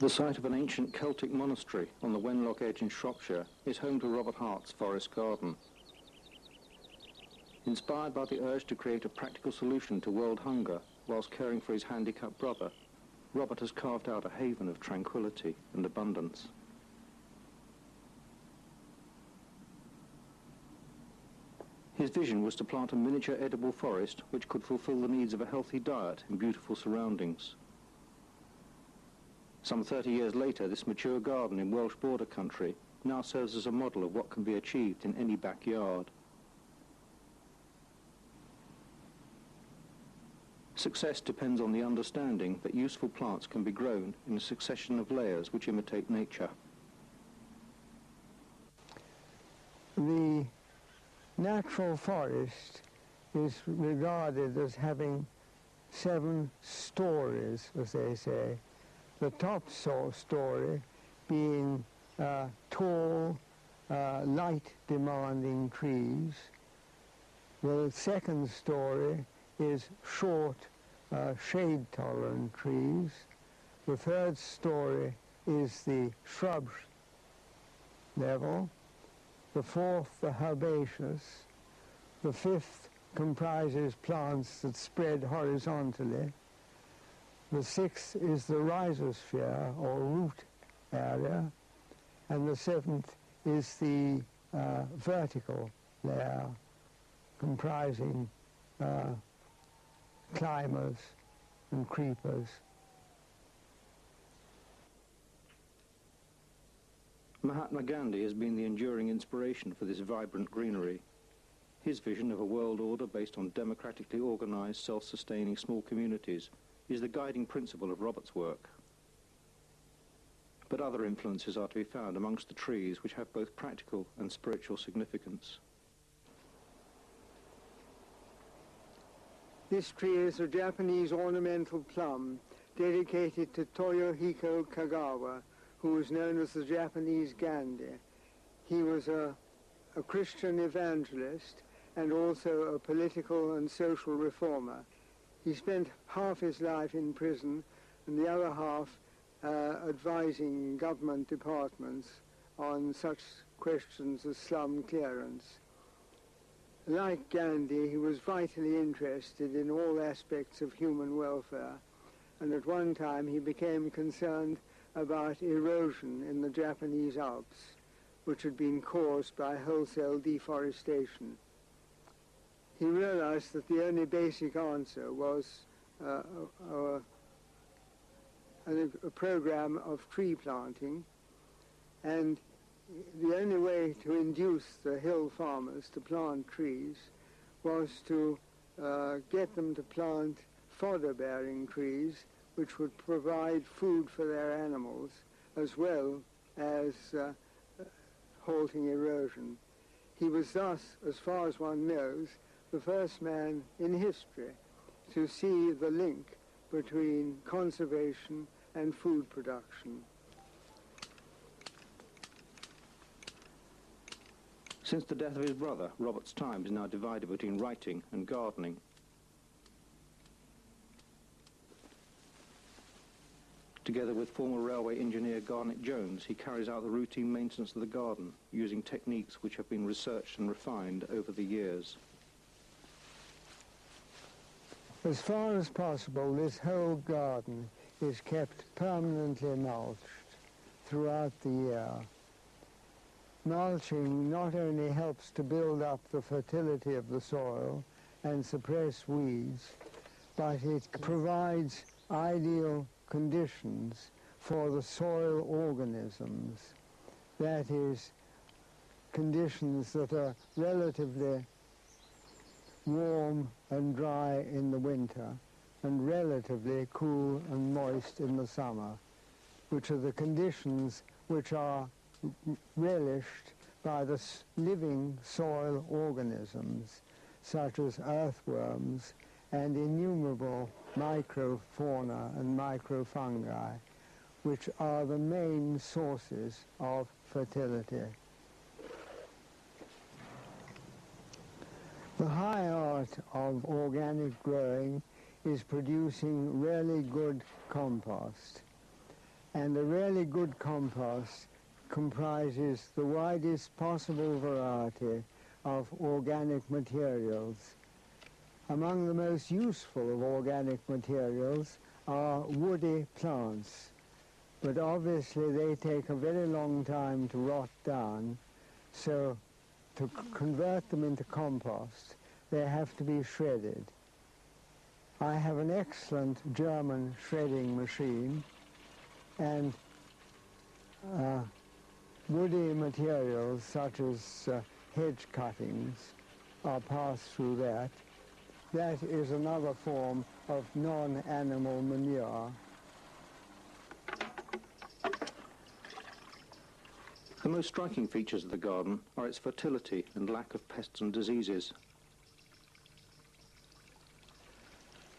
The site of an ancient Celtic monastery on the Wenlock Edge in Shropshire is home to Robert Hart's forest garden. Inspired by the urge to create a practical solution to world hunger whilst caring for his handicapped brother, Robert has carved out a haven of tranquility and abundance. His vision was to plant a miniature edible forest which could fulfill the needs of a healthy diet in beautiful surroundings. Some 30 years later, this mature garden in Welsh border country now serves as a model of what can be achieved in any backyard. Success depends on the understanding that useful plants can be grown in a succession of layers which imitate nature. The natural forest is regarded as having 7 stories, as they say. The top story being tall, light-demanding trees. The second story is short, shade-tolerant trees. The third story is the shrub level. The fourth, the herbaceous. The fifth comprises plants that spread horizontally. The sixth is the rhizosphere, or root area, and the seventh is the vertical layer, comprising climbers and creepers. Mahatma Gandhi has been the enduring inspiration for this vibrant greenery. His vision of a world order based on democratically organised, self-sustaining small communities is the guiding principle of Robert's work. But other influences are to be found amongst the trees which have both practical and spiritual significance. This tree is a Japanese ornamental plum dedicated to Toyohiko Kagawa, who was known as the Japanese Gandhi. He was a Christian evangelist and also a political and social reformer. He spent half his life in prison and the other half advising government departments on such questions as slum clearance. Like Gandhi, he was vitally interested in all aspects of human welfare, and at one time he became concerned about erosion in the Japanese Alps, which had been caused by wholesale deforestation. He realized that the only basic answer was a program of tree planting, and the only way to induce the hill farmers to plant trees was to get them to plant fodder-bearing trees which would provide food for their animals as well as halting erosion. He was thus, as far as one knows, the first man in history to see the link between conservation and food production. Since the death of his brother, Robert's time is now divided between writing and gardening. Together with former railway engineer Garnet Jones, he carries out the routine maintenance of the garden using techniques which have been researched and refined over the years. As far as possible, this whole garden is kept permanently mulched throughout the year. Mulching not only helps to build up the fertility of the soil and suppress weeds, but it provides ideal conditions for the soil organisms. That is, conditions that are relatively warm and dry in the winter and relatively cool and moist in the summer, which are the conditions which are relished by the living soil organisms, such as earthworms and innumerable microfauna and microfungi, which are the main sources of fertility. The high art of organic growing is producing really good compost. And a really good compost comprises the widest possible variety of organic materials. Among the most useful of organic materials are woody plants, but obviously they take a very long time to rot down, so to convert them into compost, they have to be shredded. I have an excellent German shredding machine, and woody materials such as hedge cuttings are passed through that. That is another form of non-animal manure. The most striking features of the garden are its fertility and lack of pests and diseases.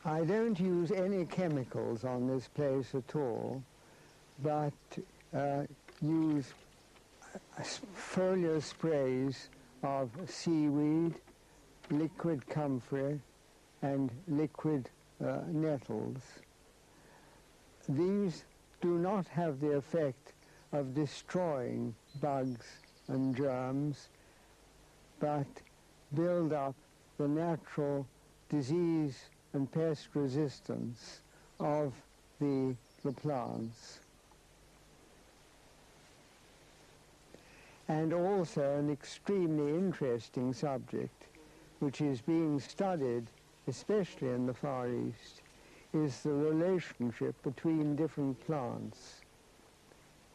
I don't use any chemicals on this place at all, but use foliar sprays of seaweed, liquid comfrey, and liquid nettles. These do not have the effect of destroying bugs and germs, but build up the natural disease and pest resistance of the plants. And also an extremely interesting subject, which is being studied, especially in the Far East, is the relationship between different plants.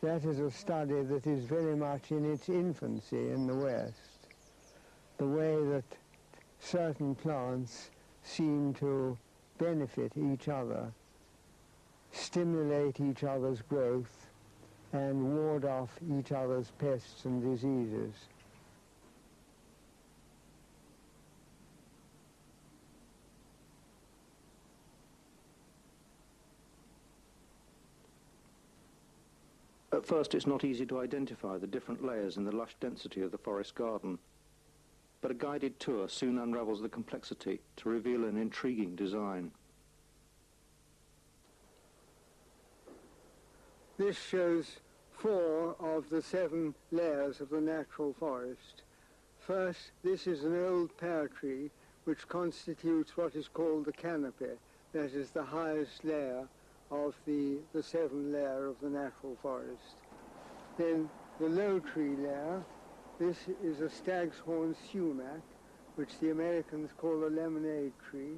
That is a study that is very much in its infancy in the West. The way that certain plants seem to benefit each other, stimulate each other's growth, and ward off each other's pests and diseases. At first, it's not easy to identify the different layers in the lush density of the forest garden, but a guided tour soon unravels the complexity to reveal an intriguing design. This shows 4 of the 7 layers of the natural forest. First, this is an old pear tree which constitutes what is called the canopy, that is the highest layer of the 7 layer of the natural forest. Then the low tree layer, this is a stag's horn sumac, which the Americans call a lemonade tree,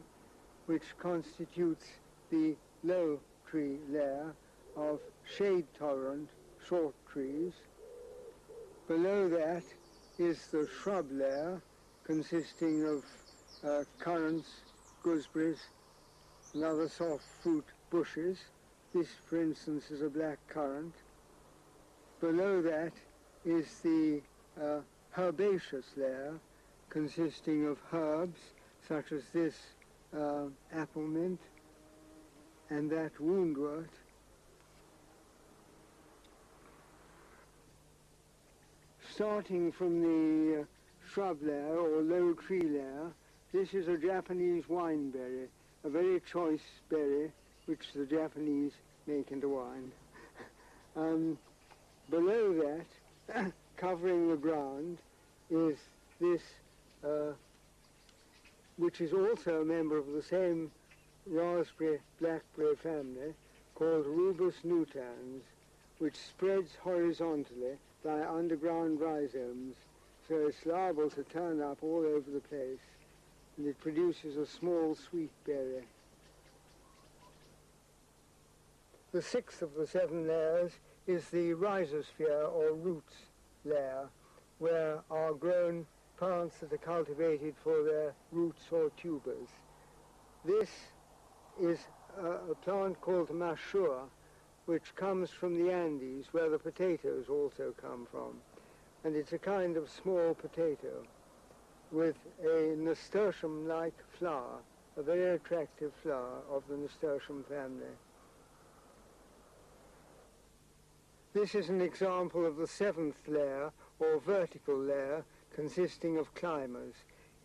which constitutes the low tree layer of shade-tolerant short trees. Below that is the shrub layer, consisting of currants, gooseberries, and other soft fruit bushes. This, for instance, is a black currant. Below that is the herbaceous layer, consisting of herbs such as this apple mint and that woundwort. Starting from the shrub layer or low tree layer, this is a Japanese wineberry, a very choice berry which the Japanese make into wine. Below that, covering the ground, is this, which is also a member of the same raspberry blackberry family, called Rubus nutans, which spreads horizontally by underground rhizomes, so it's liable to turn up all over the place, and it produces a small sweet berry. The 6th of the 7 layers is the rhizosphere or roots layer, where are grown plants that are cultivated for their roots or tubers. This is a plant called mashua, which comes from the Andes, where the potatoes also come from. And it's a kind of small potato with a nasturtium-like flower, a very attractive flower of the nasturtium family. This is an example of the 7th layer, or vertical layer, consisting of climbers.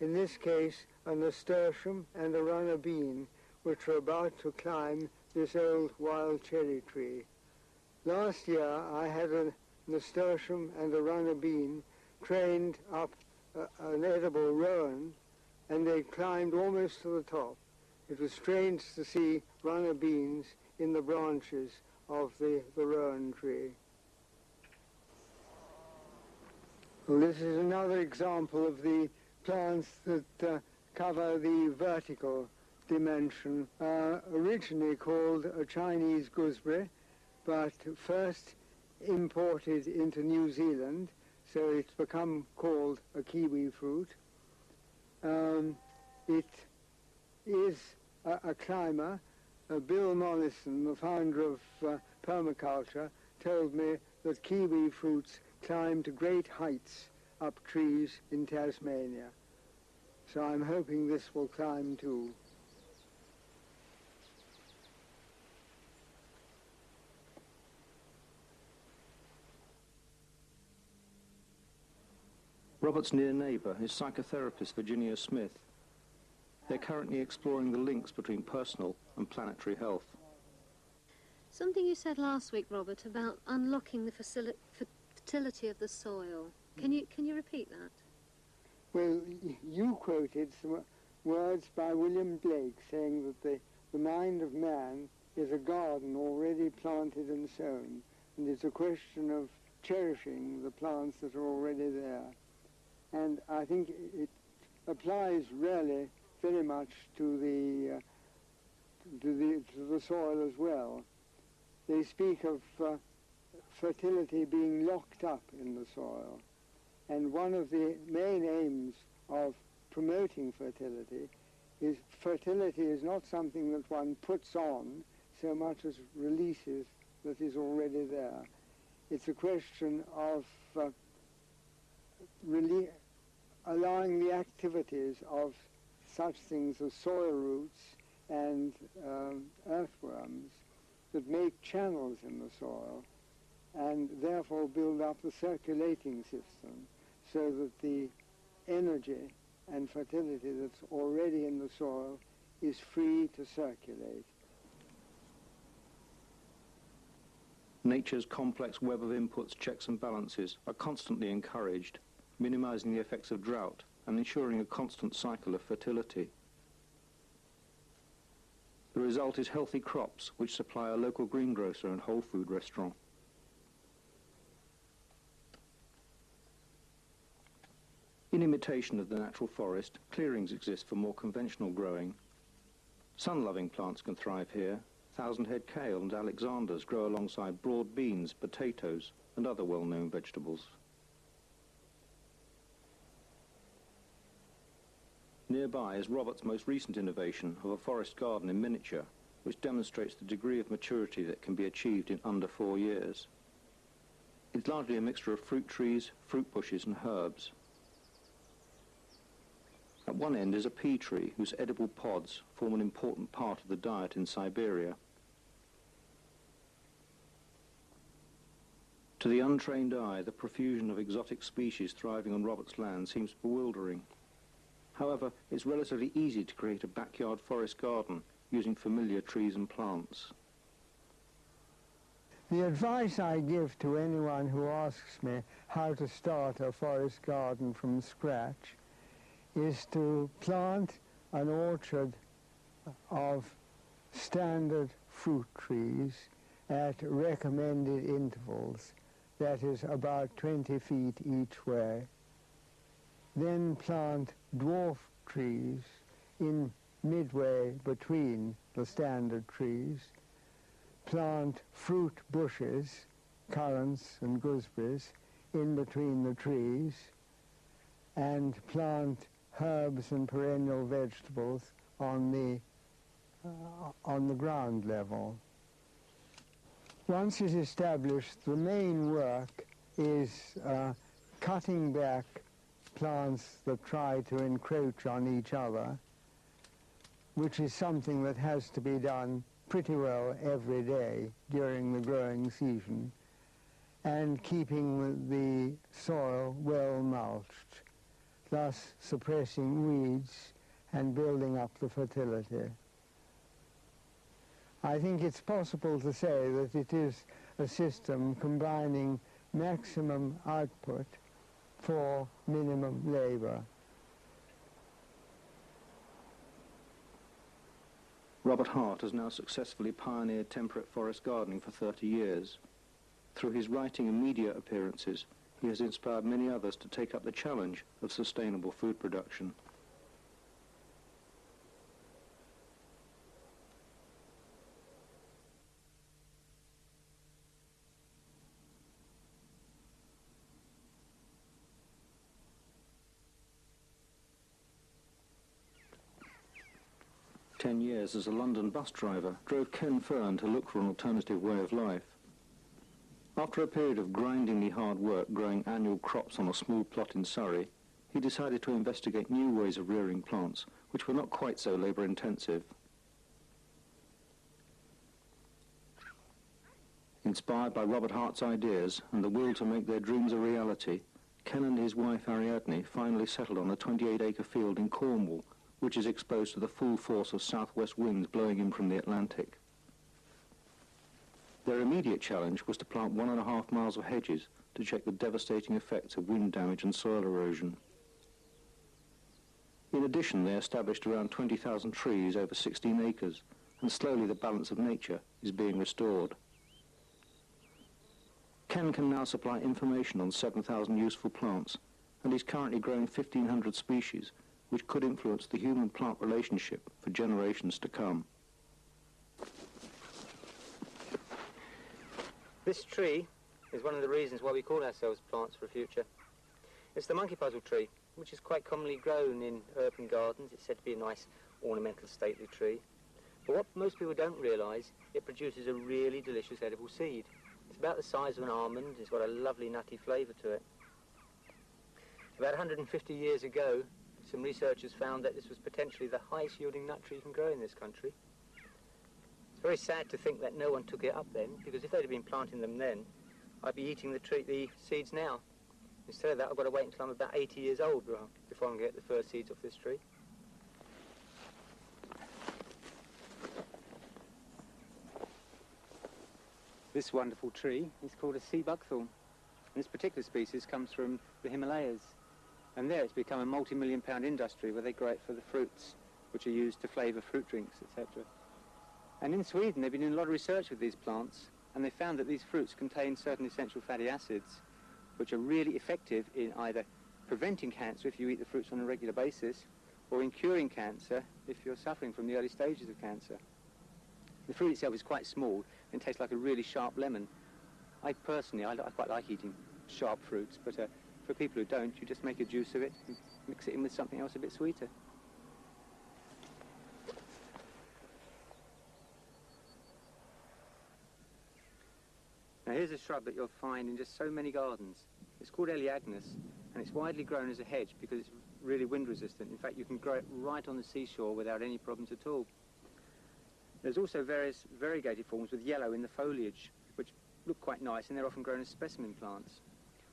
In this case, a nasturtium and a runner bean, which are about to climb this old wild cherry tree. Last year I had a nasturtium and a runner bean trained up an edible rowan, and they climbed almost to the top. It was strange to see runner beans in the branches of the rowan tree. Well, this is another example of the plants that cover the vertical dimension, originally called a Chinese gooseberry, but first imported into New Zealand, so it's become called a kiwi fruit. It is a climber. Bill Mollison, the founder of Permaculture, told me that kiwi fruits climb to great heights up trees in Tasmania. So I'm hoping this will climb too. Robert's near neighbour is psychotherapist Virginia Smith. They're currently exploring the links between personal and planetary health. Something you said last week, Robert, about unlocking the fertility of the soil. Can you repeat that? Well, you quoted some words by William Blake saying that the mind of man is a garden already planted and sown, and it's a question of cherishing the plants that are already there. And I think it applies really very much to the soil as well. They speak of fertility being locked up in the soil. And one of the main aims of promoting fertility is not something that one puts on so much as releases that is already there. It's a question of allowing the activities of such things as soil roots and earthworms that make channels in the soil and therefore build up the circulating system so that the energy and fertility that's already in the soil is free to circulate. Nature's complex web of inputs, checks and balances are constantly encouraged, minimizing the effects of drought and ensuring a constant cycle of fertility. The result is healthy crops which supply a local greengrocer and whole food restaurant. In imitation of the natural forest, clearings exist for more conventional growing. Sun-loving plants can thrive here. Thousand-head kale and Alexanders grow alongside broad beans, potatoes and other well-known vegetables. Nearby is Robert's most recent innovation of a forest garden in miniature, which demonstrates the degree of maturity that can be achieved in under 4 years. It's largely a mixture of fruit trees, fruit bushes and herbs. At one end is a pea tree whose edible pods form an important part of the diet in Siberia. To the untrained eye, the profusion of exotic species thriving on Robert's land seems bewildering. However, it's relatively easy to create a backyard forest garden using familiar trees and plants. The advice I give to anyone who asks me how to start a forest garden from scratch is to plant an orchard of standard fruit trees at recommended intervals, that is about 20 feet each way. Then plant dwarf trees in midway between the standard trees, plant fruit bushes, currants and gooseberries, in between the trees, and plant herbs and perennial vegetables on the ground level. Once it's established, the main work is cutting back plants that try to encroach on each other, which is something that has to be done pretty well every day during the growing season, and keeping the soil well mulched, thus suppressing weeds and building up the fertility. I think it's possible to say that it is a system combining maximum output for minimum labor. Robert Hart has now successfully pioneered temperate forest gardening for 30 years. Through his writing and media appearances, he has inspired many others to take up the challenge of sustainable food production. "10 years as a London bus driver drove Ken Fern to look for an alternative way of life. After a period of grindingly hard work growing annual crops on a small plot in Surrey, he decided to investigate new ways of rearing plants, which were not quite so labour-intensive. Inspired by Robert Hart's ideas and the will to make their dreams a reality, Ken and his wife Ariadne finally settled on a 28-acre field in Cornwall, which is exposed to the full force of southwest winds blowing in from the Atlantic. Their immediate challenge was to plant 1.5 miles of hedges to check the devastating effects of wind damage and soil erosion. In addition, they established around 20,000 trees over 16 acres, and slowly the balance of nature is being restored. Ken can now supply information on 7,000 useful plants, and he's currently growing 1,500 species, which could influence the human-plant relationship for generations to come. This tree is one of the reasons why we call ourselves Plants for a Future. It's the monkey puzzle tree, which is quite commonly grown in urban gardens. It's said to be a nice ornamental stately tree. But what most people don't realise, it produces a really delicious edible seed. It's about the size of an almond. It's got a lovely nutty flavour to it. About 150 years ago, some researchers found that this was potentially the highest yielding nut tree you can grow in this country. It's very sad to think that no one took it up then, because if they'd have been planting them then, I'd be eating the seeds now. Instead of that, I've got to wait until I'm about 80 years old before I can get the first seeds off this tree. This wonderful tree is called a sea buckthorn. And this particular species comes from the Himalayas. And there it's become a multi-million-pound industry where they grow it for the fruits, which are used to flavour fruit drinks, etc. And in Sweden, they've been doing a lot of research with these plants, and they found that these fruits contain certain essential fatty acids, which are really effective in either preventing cancer if you eat the fruits on a regular basis, or in curing cancer if you're suffering from the early stages of cancer. The fruit itself is quite small and tastes like a really sharp lemon. I quite like eating sharp fruits, but for people who don't, you just make a juice of it and mix it in with something else a bit sweeter. Now here's a shrub that you'll find in just so many gardens. It's called Elaeagnus, and it's widely grown as a hedge because it's really wind resistant. In fact, you can grow it right on the seashore without any problems at all. There's also various variegated forms with yellow in the foliage, which look quite nice, and they're often grown as specimen plants.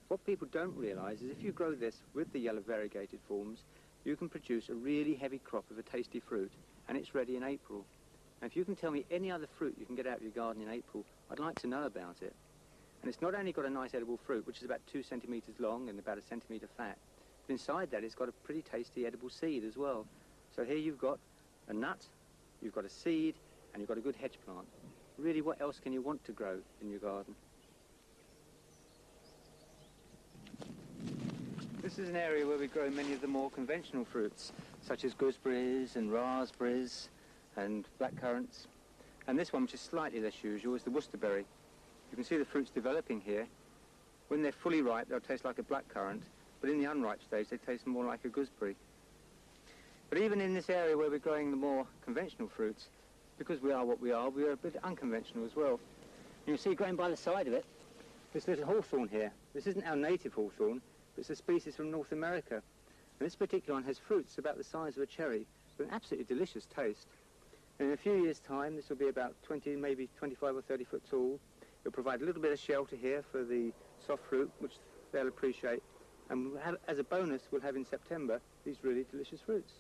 What people don't realise is if you grow this with the yellow variegated forms, you can produce a really heavy crop of a tasty fruit, and it's ready in April. And if you can tell me any other fruit you can get out of your garden in April, I'd like to know about it. And it's not only got a nice edible fruit, which is about 2 centimetres long and about 1 centimetre fat, but inside that it's got a pretty tasty edible seed as well. So here you've got a nut, you've got a seed, and you've got a good hedge plant. Really, what else can you want to grow in your garden? This is an area where we grow many of the more conventional fruits, such as gooseberries and raspberries and blackcurrants. And this one, which is slightly less usual, is the Worcesterberry. You can see the fruits developing here. When they're fully ripe, they'll taste like a blackcurrant, but in the unripe stage, they taste more like a gooseberry. But even in this area where we're growing the more conventional fruits, because we are what we are a bit unconventional as well. And you see growing by the side of it, this little hawthorn here. This isn't our native hawthorn, but it's a species from North America. And this particular one has fruits about the size of a cherry, with an absolutely delicious taste. And in a few years' time, this will be about 20, maybe 25 or 30 foot tall. It'll provide a little bit of shelter here for the soft fruit, which they'll appreciate. And we'll have, as a bonus, we'll have in September these really delicious fruits.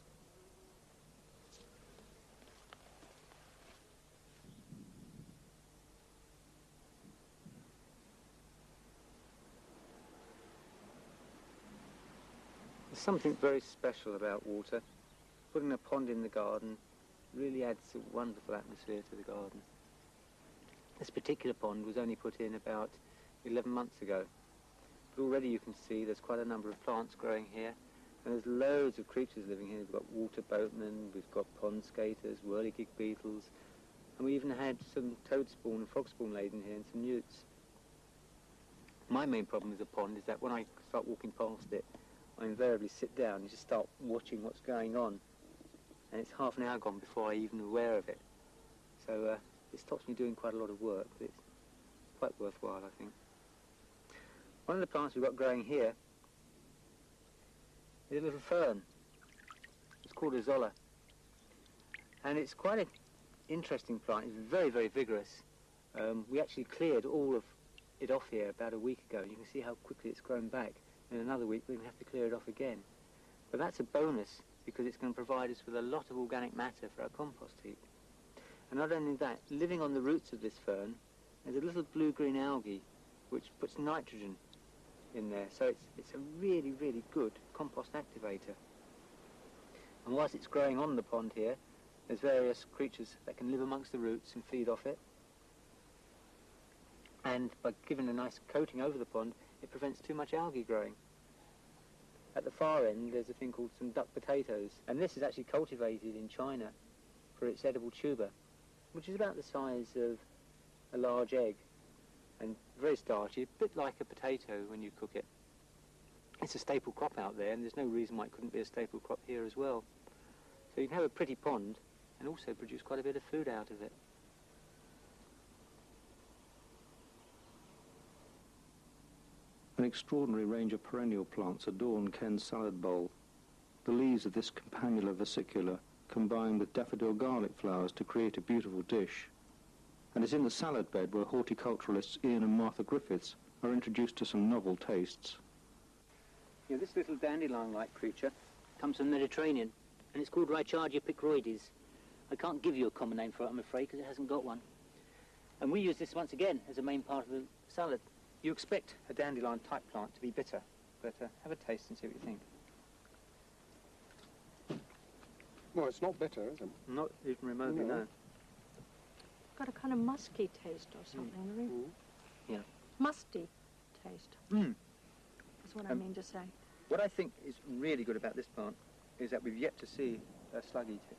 There's something very special about water. Putting a pond in the garden really adds a wonderful atmosphere to the garden. This particular pond was only put in about 11 months ago. But already you can see there's quite a number of plants growing here, and there's loads of creatures living here. We've got water boatmen, we've got pond skaters, whirligig beetles, and we even had some toad spawn and frog spawn laid in here and some newts. My main problem with the pond is that when I start walking past it, I invariably sit down and just start watching what's going on, and it's half an hour gone before I'm even aware of it. So it stops me doing quite a lot of work, but it's quite worthwhile, I think. One of the plants we've got growing here is a little fern. It's called a zolla. And it's quite an interesting plant. It's very, very vigorous. We actually cleared all of it off here about a week ago. You can see how quickly it's grown back. In another week, we're going to have to clear it off again. But that's a bonus, because it's going to provide us with a lot of organic matter for our compost heap. And not only that, living on the roots of this fern, there's a little blue-green algae which puts nitrogen in there. So it's a really, really good compost activator. And whilst it's growing on the pond here, there's various creatures that can live amongst the roots and feed off it. And by giving a nice coating over the pond, it prevents too much algae growing. At the far end, there's a thing called some duck potatoes. And this is actually cultivated in China for its edible tuber, which is about the size of a large egg and very starchy, a bit like a potato when you cook it. It's a staple crop out there, and there's no reason why it couldn't be a staple crop here as well. So you can have a pretty pond and also produce quite a bit of food out of it. An extraordinary range of perennial plants adorn Ken's salad bowl. The leaves of this campanula versicula combine with daffodil garlic flowers to create a beautiful dish. And it's in the salad bed where horticulturalists Ian and Martha Griffiths are introduced to some novel tastes. Yeah, this little dandelion-like creature comes from the Mediterranean, and it's called Richardia picroides. I can't give you a common name for it, I'm afraid, because it hasn't got one. And we use this once again as a main part of the salad. You expect a dandelion-type plant to be bitter, but have a taste and see what you think. Well, it's not bitter, is it? Not even remotely, no. Got a kind of musky taste or something, really. Yeah. Musty taste. Is what I mean to say. What I think is really good about this plant is that we've yet to see a slug eat it.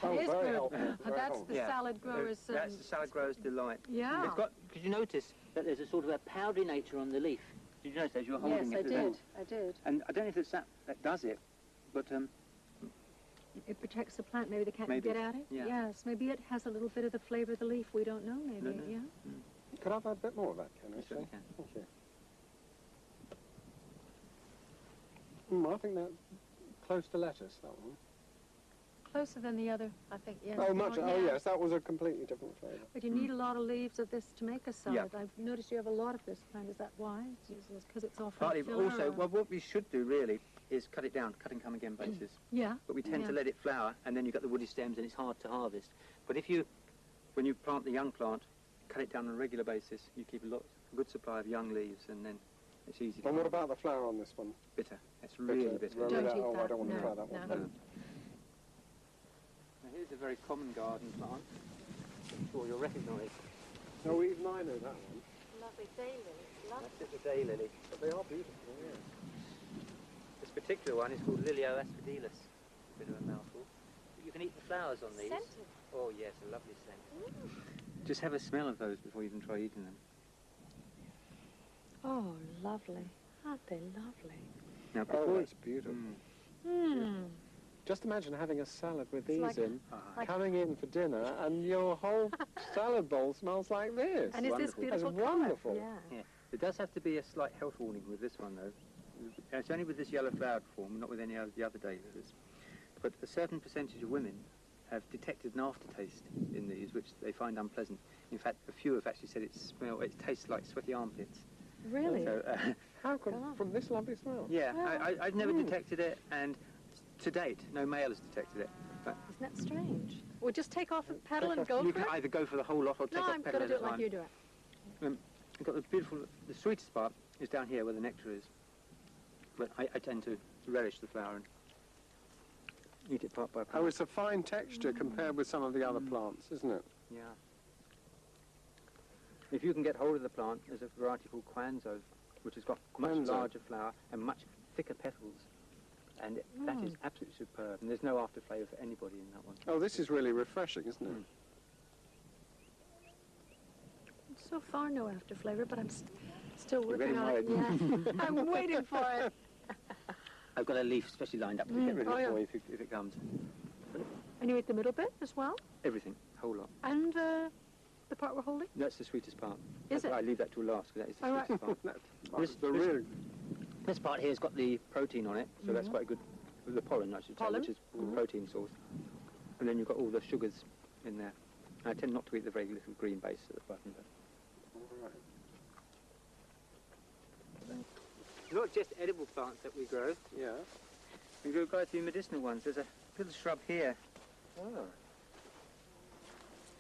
Oh, It is very good. helpful, very That's helpful. the salad growers. That's the salad grower's delight. Yeah. It's got, could you notice that there's a sort of a powdery nature on the leaf? Did you notice as you were holding Yes, it? I did. I did. And I don't know if it's that does it, but It protects the plant. Maybe they can't Maybe. get at it. Yeah. Yes. Maybe it has a little bit of the flavour of the leaf. We don't know. Maybe. No. Yeah. Could I have a bit more of that, Ken? you actually? certainly can. Thank you. I think that's close to lettuce, that one. Closer than the other, I think. Yes. Oh, much. More, Oh, yeah. yes, that was a completely different flavour. But you need a lot of leaves of this to make a salad. I've noticed you have a lot of this plant. Is that why? Because it's often Partly, but filler also, or- well, what we should do really is cut it down, cut and come again basis. Yeah. But we tend to Yeah. let it flower, and then you've got the woody stems, and it's hard to harvest. But if you, when you plant the young plant, cut it down on a regular basis, you keep a good supply of young leaves, and then it's easy to And what harvest. about the flour on this one? Bitter. It's really bitter. Don't Don't eat oh, I that. don't want to No, try that one. no. Now, here's a very common garden plant. I'm sure you'll recognise. No, even I know that one. Lovely daylily. That's it, the daylily. But they are beautiful, yeah. This particular one is called Lilio asphodilus. Bit of a mouthful. You can eat the flowers on these. Scented. Oh yes, a lovely scent. Just have a smell of those before you even try eating them. Oh, lovely. Aren't they lovely? Now, Oh, before that's beautiful. Hmm. Just imagine having a salad with It's these like- in, like- coming in for dinner, and your whole salad bowl smells like this. And is this wonderful. beautiful That's colour? wonderful. Yeah. Yeah, there does have to be a slight health warning with this one though. It's only with this yellow flowered form, not with any of the other daylilies. But a certain percentage of women have detected an aftertaste in these, which they find unpleasant. In fact, a few have actually said it tastes like sweaty armpits. Really? So, How could, God. from this lovely smell? yeah, Well, I've never detected it, and to date, no male has detected it. But Isn't that strange? Well, just take off the pedal and go you for can it. either go for the whole lot or take No, off I'm pedal going to at do a it like time. you do it. You've got the sweetest part is down here where the nectar is. but I tend to relish the flower and eat it part by part. Oh, it's a fine texture compared with some of the other plants, isn't it? Yeah. If you can get hold of the plant, there's a variety called Quanzo, which has got much larger flower and much thicker petals. And that is absolutely superb. And there's no after flavour for anybody in that one. Oh, this is really refreshing, isn't it? So far, no after flavour, but I'm still You're working on it. getting Yeah, I'm waiting for it. I've got a leaf especially lined up to get rid of it for you if it comes. And you eat the middle bit as well? Everything, whole lot. And the part we're holding? That's the sweetest part. Is it? I leave that till last because that is the All sweetest part. This part here has got the protein on it, so that's quite good. The pollen, I should say, which is the protein source. And then you've got all the sugars in there. I tend not to eat the very little green base at the bottom. But not just edible plants that we grow. Yeah. We grow quite a few medicinal ones. There's a little shrub here. Oh.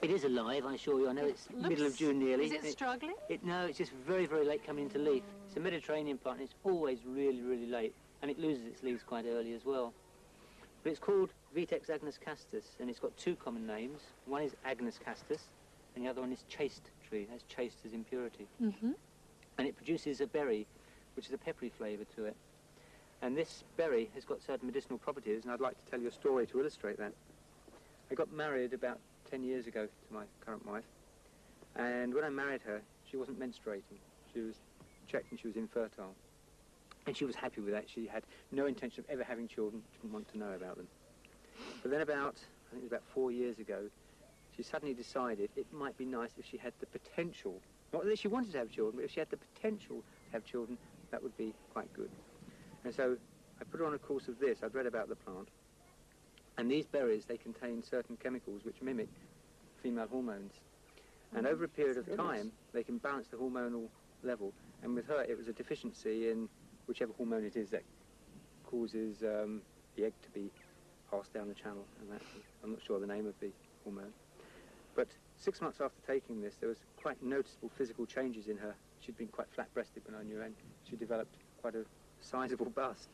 It is alive, I assure you. I know it's middle of June nearly. Is it struggling? No, it's just very, very late coming into leaf. It's a Mediterranean plant, and it's always really, really late, and it loses its leaves quite early as well. But it's called Vitex agnus castus, and it's got two common names. One is agnus castus, and the other one is chaste tree. That's chaste as impurity. And it produces a berry, which is a peppery flavour to it. And this berry has got certain medicinal properties, and I'd like to tell you a story to illustrate that. I got married about 10 years ago to my current wife, and when I married her, she wasn't menstruating. She was checked and she was infertile. And she was happy with that. She had no intention of ever having children, didn't want to know about them. But then I think it was about 4 years ago, she suddenly decided it might be nice if she had the potential, not that she wanted to have children, but if she had the potential to have children, that would be quite good. And so I put her on a course of this. I'd read about the plant. And these berries, they contain certain chemicals which mimic female hormones. And over a period of time, they can balance the hormonal level. And with her, it was a deficiency in whichever hormone it is that causes the egg to be passed down the channel. And that, I'm not sure the name of the hormone. But 6 months after taking this, there was quite noticeable physical changes in her. She'd been quite flat-breasted when I knew her, and she developed quite a sizable bust.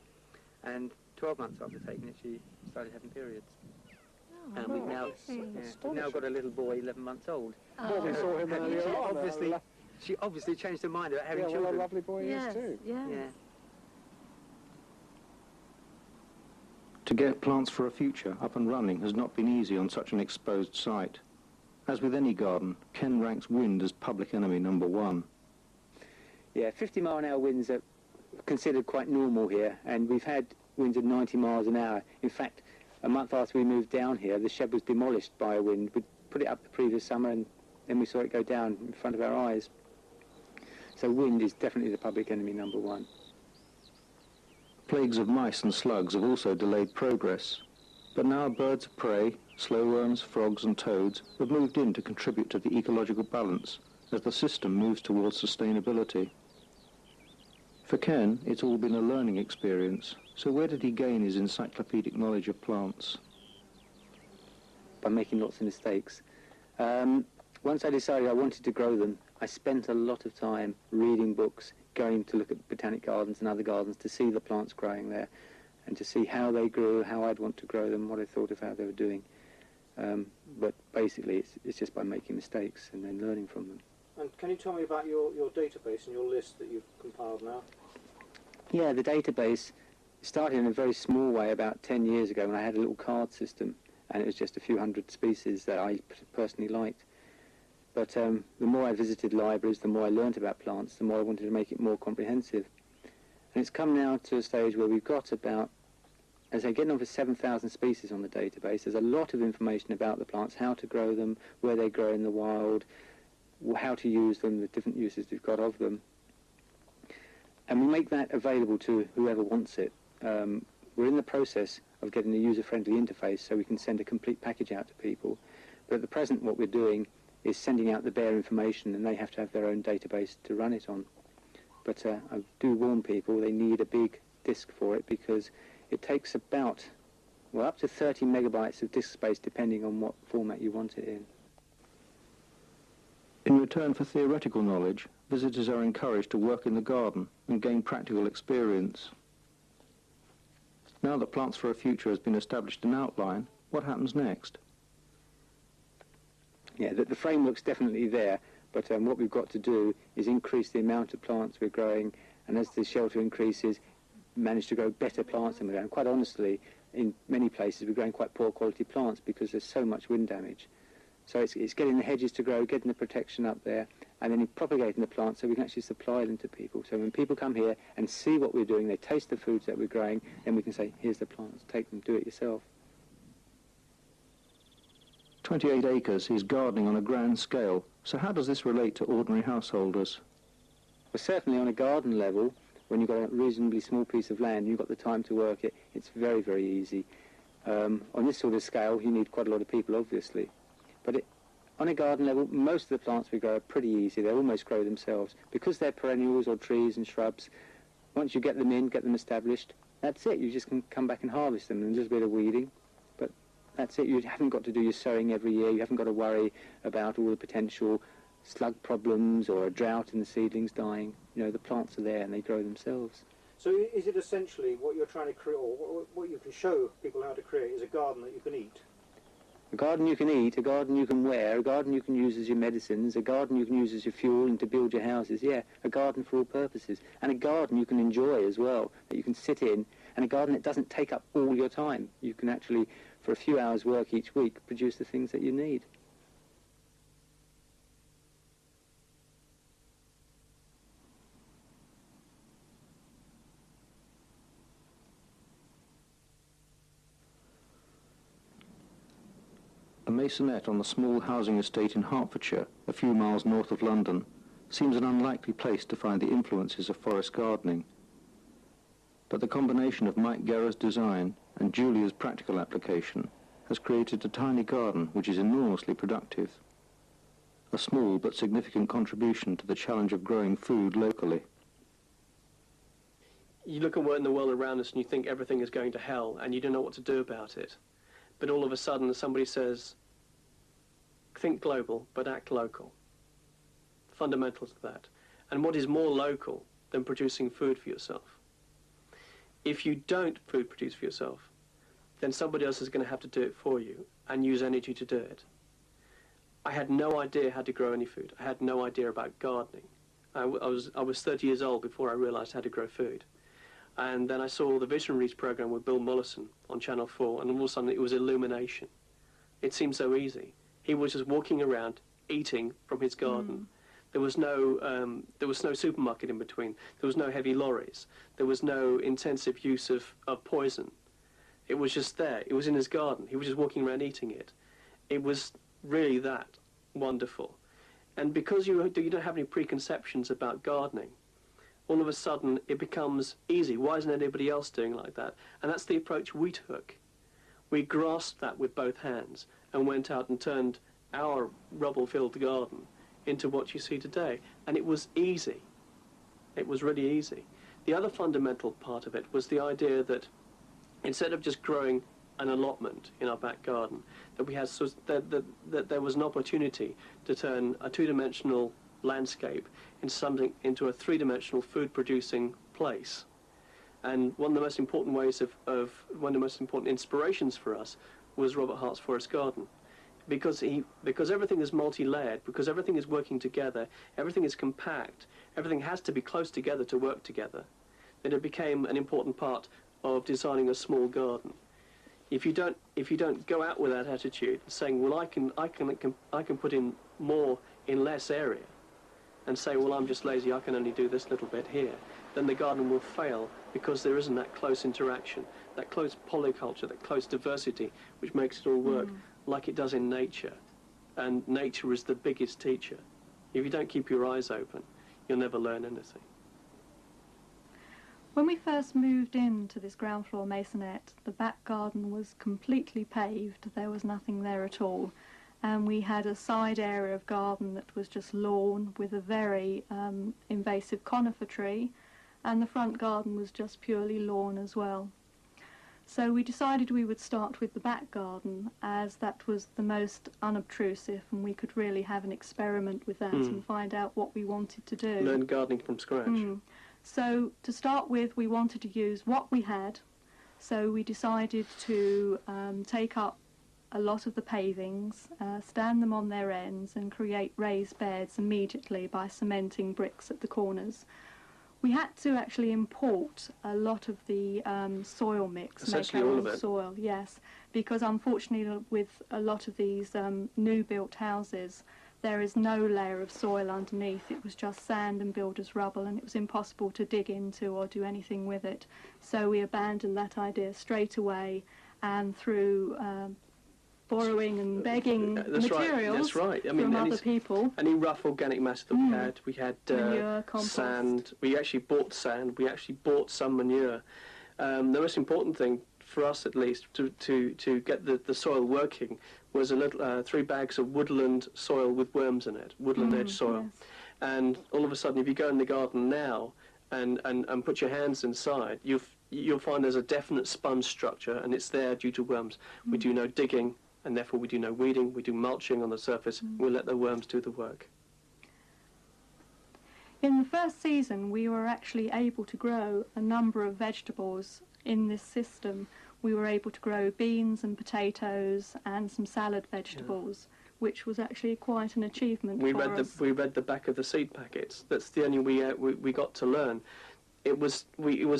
And 12 months after taking it, she started having periods. And we've now got a little boy, 11 months old. Well, we saw him earlier on. She obviously changed her mind about having Yeah, children. what a lovely boy he is too. Yeah. To get plants for a future up and running has not been easy on such an exposed site. As with any garden, Ken ranks wind as public enemy number one. Yeah, 50-mile-an-hour winds are considered quite normal here, and we've had winds of 90 miles an hour. In fact, a month after we moved down here, the shed was demolished by a wind. We put it up the previous summer, and then we saw it go down in front of our eyes. So wind is definitely the public enemy number one. Plagues of mice and slugs have also delayed progress. But now birds of prey, slowworms, frogs and toads have moved in to contribute to the ecological balance as the system moves towards sustainability. For Ken, it's all been a learning experience. So where did he gain his encyclopedic knowledge of plants? By making lots of mistakes. Once I decided I wanted to grow them, I spent a lot of time reading books, going to look at botanic gardens and other gardens to see the plants growing there and to see how they grew, how I'd want to grow them, what I thought of how they were doing. But basically it's just by making mistakes and then learning from them. And can you tell me about your database and your list that you've compiled now? Yeah, the database started in a very small way about 10 years ago when I had a little card system, and it was just a few hundred species that I personally liked. But the more I visited libraries, the more I learnt about plants, the more I wanted to make it more comprehensive. And it's come now to a stage where we've got about, as I get over 7,000 species on the database. There's a lot of information about the plants, how to grow them, where they grow in the wild, how to use them, the different uses we've got of them. And we make that available to whoever wants it. We're in the process of getting a user-friendly interface so we can send a complete package out to people. But at the present, what we're doing is sending out the bare information, and they have to have their own database to run it on. But I do warn people they need a big disk for it, because it takes about, well, up to 30 megabytes of disk space depending on what format you want it in. In return for theoretical knowledge, visitors are encouraged to work in the garden and gain practical experience. Now that Plants for a Future has been established in outline, what happens next? Yeah, the framework's definitely there, but what we've got to do is increase the amount of plants we're growing, and as the shelter increases, manage to grow better plants than we're growing. Quite honestly, in many places we're growing quite poor quality plants because there's so much wind damage. So it's getting the hedges to grow, getting the protection up there, and then propagating the plants so we can actually supply them to people. So when people come here and see what we're doing, they taste the foods that we're growing, then we can say, here's the plants, take them, do it yourself. 28 acres is gardening on a grand scale, so how does this relate to ordinary householders? Well, certainly on a garden level, when you've got a reasonably small piece of land, you've got the time to work it, it's very, very easy. On this sort of scale, you need quite a lot of people, obviously. But on a garden level, most of the plants we grow are pretty easy. They almost grow themselves. Because they're perennials or trees and shrubs, once you get them in, get them established, that's it. You just can come back and harvest them and just a bit of weeding. But that's it. You haven't got to do your sowing every year. You haven't got to worry about all the potential slug problems or a drought in the seedlings dying. You know, the plants are there and they grow themselves. So is it essentially what you're trying to create, or what you can show people how to create, is a garden that you can eat? A garden you can eat, a garden you can wear, a garden you can use as your medicines, a garden you can use as your fuel and to build your houses. Yeah, a garden for all purposes. And a garden you can enjoy as well, that you can sit in, and a garden that doesn't take up all your time. You can actually, for a few hours work each week, produce the things that you need. A maisonette on a small housing estate in Hertfordshire, a few miles north of London, seems an unlikely place to find the influences of forest gardening. But the combination of Mike Guerra's design and Julia's practical application has created a tiny garden which is enormously productive. A small but significant contribution to the challenge of growing food locally. You look at what in the world around us and you think everything is going to hell and you don't know what to do about it. But all of a sudden somebody says, think global, but act local. Fundamental to that. And what is more local than producing food for yourself? If you don't food produce for yourself, then somebody else is going to have to do it for you and use energy to do it. I had no idea how to grow any food. I had no idea about gardening. I was 30 years old before I realized how to grow food. And then I saw the Visionaries program with Bill Mollison on Channel 4, and all of a sudden it was illumination. It seemed so easy. He was just walking around, eating from his garden. There was no supermarket in between. There was no heavy lorries. There was no intensive use of poison. It was just there. It was in his garden. He was just walking around eating it. It was really that wonderful. And because you don't have any preconceptions about gardening, all of a sudden it becomes easy. Why isn't anybody else doing like that? And that's the approach we took. We grasped that with both hands and went out and turned our rubble-filled garden into what you see today. And it was easy. It was really easy. The other fundamental part of it was the idea that instead of just growing an allotment in our back garden, that we had that there was an opportunity to turn a two-dimensional landscape into a three-dimensional food-producing place. And one of the most important ways one of the most important inspirations for us was Robert Hart's forest garden, because everything is multi-layered, because everything is working together, everything is compact, everything has to be close together to work together. Then it became an important part of designing a small garden. If you don't go out with that attitude, saying, well, I can put in more in less area, and say, well, I'm just lazy, I can only do this little bit here, then the garden will fail because there isn't that close interaction, that close polyculture, that close diversity, which makes it all work like it does in nature. And nature is the biggest teacher. If you don't keep your eyes open, you'll never learn anything. When we first moved into this ground floor maisonette, the back garden was completely paved. There was nothing there at all. And we had a side area of garden that was just lawn with a very invasive conifer tree, and the front garden was just purely lawn as well. So we decided we would start with the back garden, as that was the most unobtrusive and we could really have an experiment with that and find out what we wanted to do. Learn gardening from scratch. So to start with, we wanted to use what we had, So we decided to take up a lot of the pavings, stand them on their ends and create raised beds immediately by cementing bricks at the corners. We had to actually import a lot of the soil mix, essentially make our all own of it. soil, yes, because unfortunately with a lot of these new built houses there is no layer of soil underneath. It was just sand and builder's rubble, and it was impossible to dig into or do anything with it. So we abandoned that idea straight away, and through borrowing and begging materials from other people. Any rough organic matter that we had manure, compost. Sand. We actually bought sand. We actually bought some manure. The most important thing for us, at least, to get the soil working was a little 3 bags of woodland soil with worms in it, woodland edge soil. Yes. And all of a sudden, if you go in the garden now and put your hands inside, you'll find there's a definite sponge structure, and it's there due to worms. We do no digging, and therefore we do no weeding. We do mulching on the surface. We let the worms do the work. In the first season, we were actually able to grow a number of vegetables in this system. We were able to grow beans and potatoes and some salad vegetables, which was actually quite an achievement for us. We read the back of the seed packets. That's the only we got to learn. It was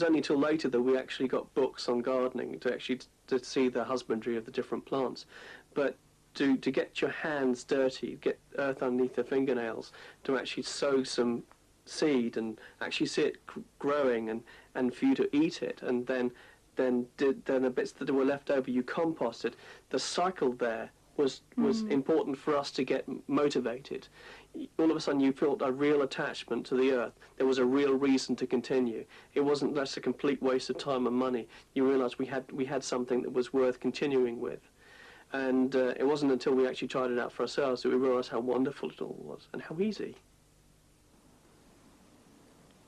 only till later that we actually got books on gardening to see the husbandry of the different plants. But to get your hands dirty, get earth underneath the fingernails, to actually sow some seed and actually see it growing and for you to eat it, and then the bits that were left over you composted. The cycle there was important for us to get motivated. All of a sudden you felt a real attachment to the earth. There was a real reason to continue. It wasn't just a complete waste of time and money. You realised we had something that was worth continuing with. And it wasn't until we actually tried it out for ourselves that we realised how wonderful it all was and how easy.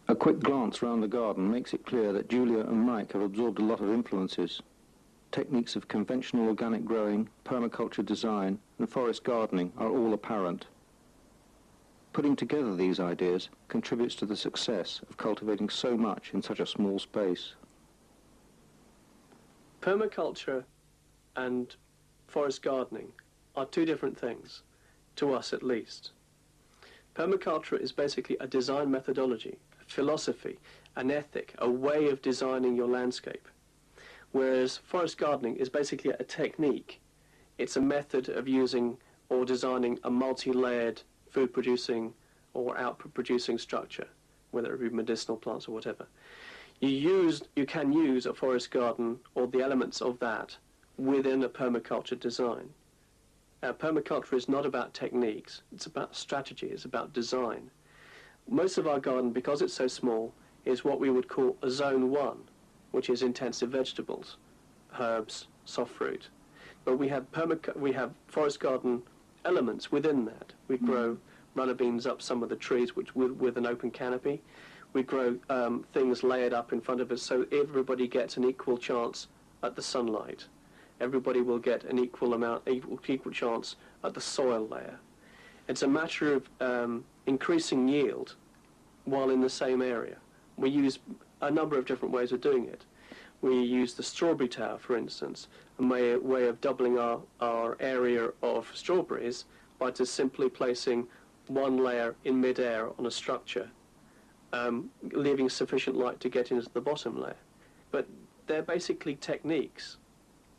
A quick glance round the garden makes it clear that Julia and Mike have absorbed a lot of influences. Techniques of conventional organic growing, permaculture design and forest gardening are all apparent. Putting together these ideas contributes to the success of cultivating so much in such a small space. Permaculture and forest gardening are two different things, to us at least. Permaculture is basically a design methodology, a philosophy, an ethic, a way of designing your landscape. Whereas forest gardening is basically a technique. It's a method of using or designing a multi-layered food-producing or output-producing structure, whether it be medicinal plants or whatever. You can use a forest garden or the elements of that within a permaculture design. Permaculture is not about techniques, it's about strategy, it's about design. Most of our garden, because it's so small, is what we would call a zone 1, which is intensive vegetables, herbs, soft fruit. But we have forest garden elements within that. We grow runner beans up some of the trees with an open canopy. We grow things layered up in front of us so everybody gets an equal chance at the sunlight. Everybody will get an equal chance at the soil layer. It's a matter of increasing yield while in the same area. We use a number of different ways of doing it. We use the strawberry tower, for instance, a way of doubling our area of strawberries by just simply placing one layer in mid-air on a structure, leaving sufficient light to get into the bottom layer. But they're basically techniques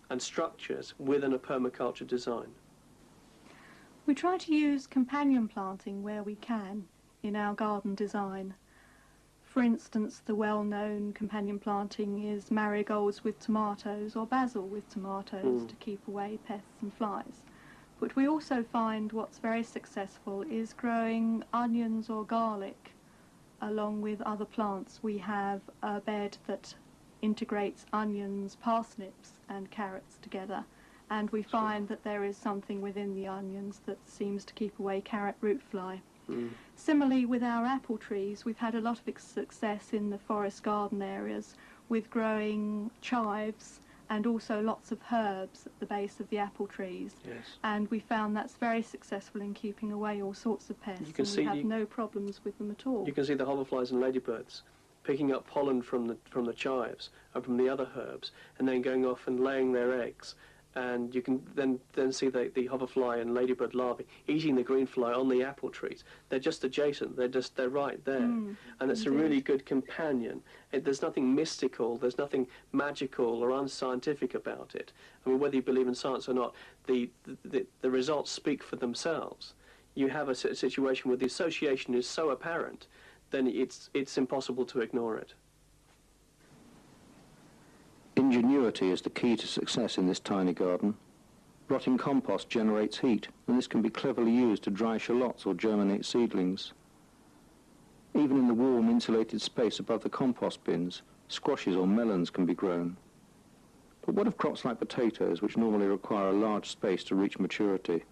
and structures within a permaculture design. We try to use companion planting where we can in our garden design. For instance, the well-known companion planting is marigolds with tomatoes or basil with tomatoes to keep away pests and flies. But we also find what's very successful is growing onions or garlic along with other plants. We have a bed that integrates onions, parsnips and carrots together, and we find that there is something within the onions that seems to keep away carrot root fly. Similarly, with our apple trees, we've had a lot of success in the forest garden areas with growing chives and also lots of herbs at the base of the apple trees. Yes. And we found that's very successful in keeping away all sorts of pests. We have no problems with them at all. You can see the hoverflies and ladybirds picking up pollen from the chives and from the other herbs, and then going off and laying their eggs. And you can then see the hoverfly and ladybird larvae eating the green fly on the apple trees. They're just adjacent. They're right there, and it's a really good companion. There's nothing mystical. There's nothing magical or unscientific about it. I mean, whether you believe in science or not, the results speak for themselves. You have a situation where the association is so apparent, then it's impossible to ignore it. Ingenuity is the key to success in this tiny garden. Rotting compost generates heat, and this can be cleverly used to dry shallots or germinate seedlings. Even in the warm, insulated space above the compost bins, squashes or melons can be grown. But what of crops like potatoes, which normally require a large space to reach maturity?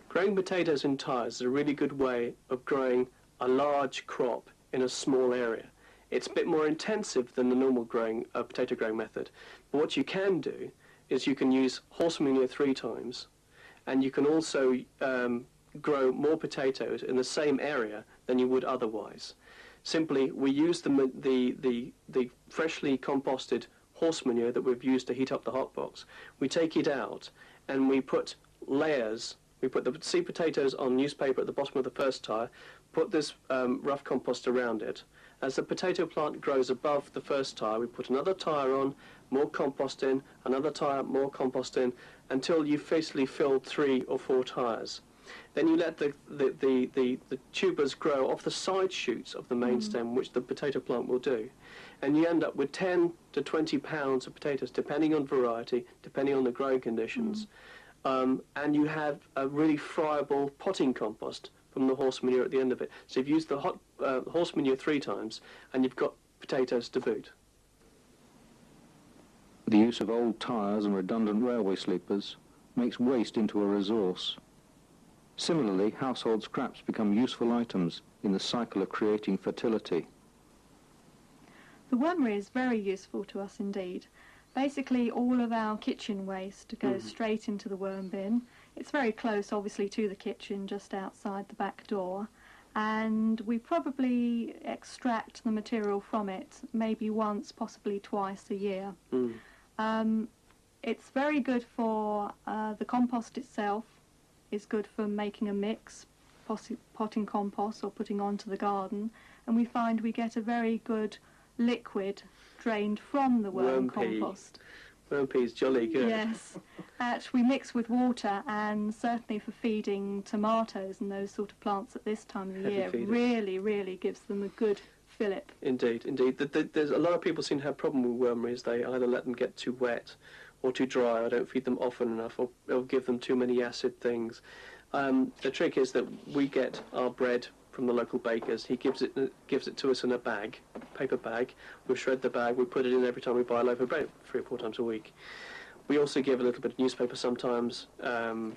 Growing potatoes in tyres is a really good way of growing a large crop in a small area. It's a bit more intensive than the normal potato growing method. But what you can do is you can use horse manure 3 times, and you can also grow more potatoes in the same area than you would otherwise. Simply, we use the freshly composted horse manure that we've used to heat up the hot box. We take it out and we put layers. We put the seed potatoes on newspaper at the bottom of the first tyre, put this rough compost around it. As the potato plant grows above the first tyre, we put another tyre on, more compost in, another tyre, more compost in, until you've basically filled 3 or 4 tyres. Then you let the tubers grow off the side shoots of the main stem, which the potato plant will do. And you end up with 10 to 20 pounds of potatoes, depending on variety, depending on the growing conditions. And you have a really friable potting compost from the horse manure at the end of it. So you've used the horse manure 3 times, and you've got potatoes to boot. The use of old tyres and redundant railway sleepers makes waste into a resource. Similarly, household scraps become useful items in the cycle of creating fertility. The wormery is very useful to us indeed. Basically, all of our kitchen waste goes straight into the worm bin. It's very close, obviously, to the kitchen, just outside the back door. And we probably extract the material from it maybe once, possibly twice a year. It's very good for the compost itself. It's good for making a mix, potting compost or putting onto the garden. And we find we get a very good liquid drained from the worm compost. Worm pea is jolly good. Yes, which we mix with water, and certainly for feeding tomatoes and those sort of plants at this time of the year, really gives them a good fillip. Indeed, indeed. There's a lot of people seem to have a problem with wormeries. They either let them get too wet or too dry, or don't feed them often enough, or give them too many acid things. The trick is that we get our bread from the local bakers. He gives it to us in a bag, paper bag. We shred the bag, we put it in every time we buy a loaf of bread, 3 or 4 times a week. We also give a little bit of newspaper sometimes, sort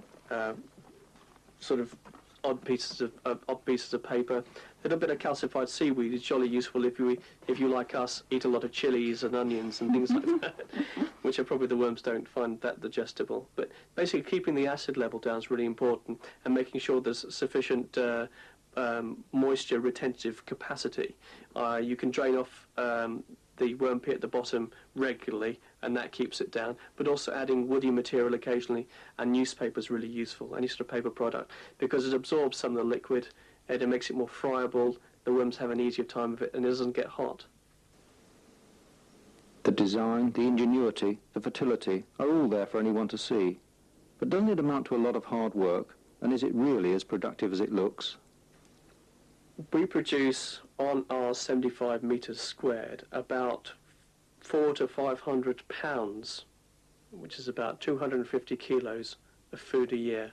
of odd pieces of paper. A little bit of calcified seaweed is jolly useful if you, like us, eat a lot of chilies and onions and things like that, which are probably the worms don't find that digestible. But basically keeping the acid level down is really important, and making sure there's sufficient moisture retentive capacity. You can drain off the worm pea at the bottom regularly, and that keeps it down, but also adding woody material occasionally, and newspaper is really useful, any sort of paper product, because it absorbs some of the liquid, and it makes it more friable. The worms have an easier time of it, and it doesn't get hot. The design, the ingenuity, the fertility are all there for anyone to see. But doesn't it amount to a lot of hard work, and is it really as productive as it looks? We produce on our 75 metres squared about 400 to 500 pounds, which is about 250 kilos of food a year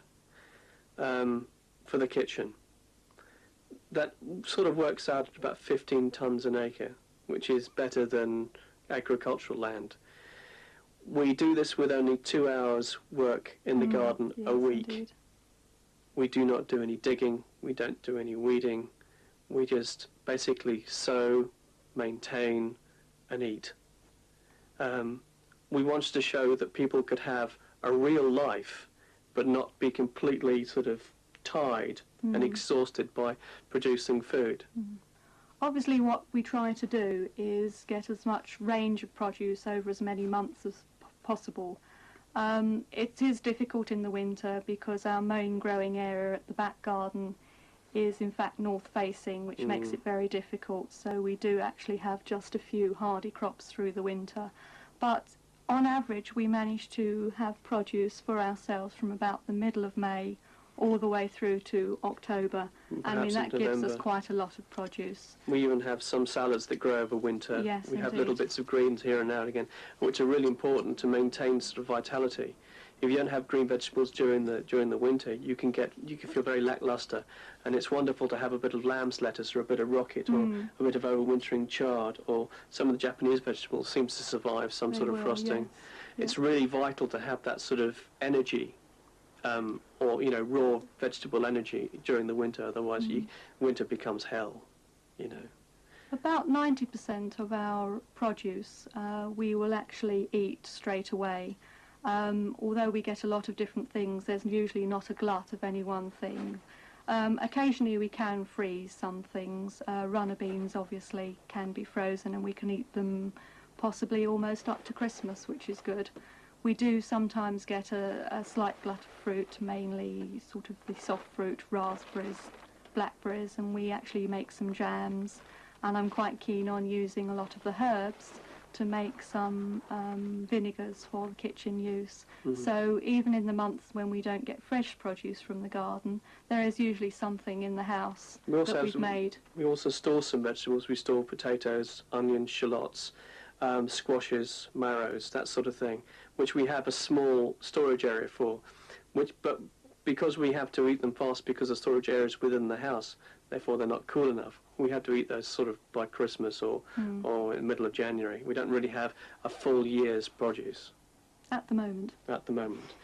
for the kitchen. That sort of works out at about 15 tonnes an acre, which is better than agricultural land. We do this with only 2 hours work in the garden a week. Indeed. We do not do any digging, we don't do any weeding. We just basically sow, maintain, and eat. We wanted to show that people could have a real life, but not be completely sort of tied and exhausted by producing food. Obviously what we try to do is get as much range of produce over as many months as possible. It is difficult in the winter because our main growing area at the back garden is in fact north facing, which makes it very difficult, so we do actually have just a few hardy crops through the winter. But on average we manage to have produce for ourselves from about the middle of May all the way through to October. I mean, that gives us quite a lot of produce. We even have some salads that grow over winter. Yes, we have indeed. little bits of greens here and now and again, which are really important to maintain sort of vitality. If you don't have green vegetables during the winter, you can feel very lackluster, and it's wonderful to have a bit of lamb's lettuce or a bit of rocket or a bit of overwintering chard, or some of the Japanese vegetables seems to survive some sort of frosting. Yes. It's really vital to have that sort of energy. Or raw vegetable energy during the winter, otherwise winter becomes hell, About 90% of our produce we will actually eat straight away. Although we get a lot of different things, there's usually not a glut of any one thing. Occasionally we can freeze some things. Runner beans obviously can be frozen and we can eat them possibly almost up to Christmas, which is good. We do sometimes get a slight glut of fruit, mainly sort of the soft fruit, raspberries, blackberries, and we actually make some jams. And I'm quite keen on using a lot of the herbs to make some vinegars for the kitchen use. So even in the months when we don't get fresh produce from the garden, there is usually something in the house that we've made. We also store some vegetables. We store potatoes, onions, shallots, squashes, marrows, that sort of thing, which we have a small storage area for, but because we have to eat them fast because the storage area is within the house, therefore they're not cool enough. We have to eat those sort of by Christmas or in the middle of January. We don't really have a full year's produce. At the moment. At the moment.